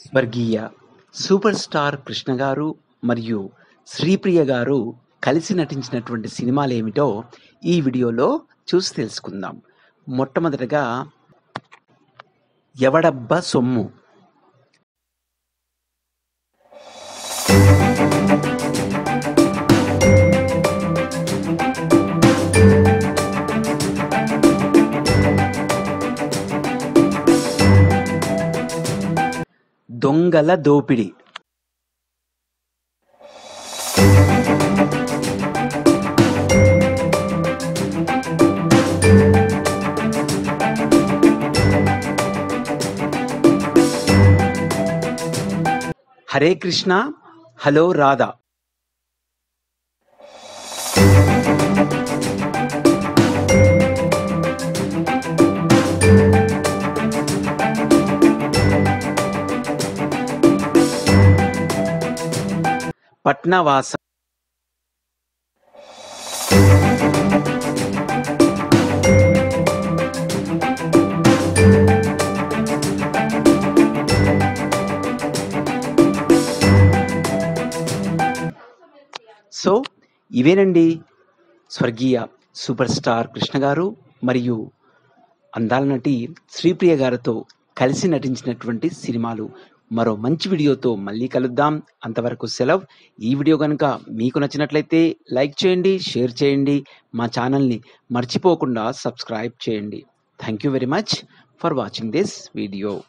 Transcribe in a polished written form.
స్వర్గీయ super star Krishna గారు మరియు శ్రీప్రియ గారు కలిసి నటించినటువంటి సినిమాలేమిటో ఈ వీడియోలో చూసి తెలుసుకుందాం. మొట్టమొదటగా 'ఎవడబ్బా సొమ్ము'. దొంగల దోపిడి. హరే కృష్ణ హలో రాధా. పట్నవాస. సో ఇవేనండి స్వర్గీయ సూపర్ స్టార్ కృష్ణ గారు మరియు అందాల నటి శ్రీప్రియ గారితో కలిసి నటించినటువంటి సినిమాలు. మరో మంచి వీడియోతో మళ్ళీ కలుద్దాం. అంతవరకు సెలవు. ఈ వీడియో కనుక మీకు నచ్చినట్లయితే లైక్ చేయండి, షేర్ చేయండి, మా ఛానల్ని మర్చిపోకుండా సబ్స్క్రైబ్ చేయండి. Thank you very much for watching this video.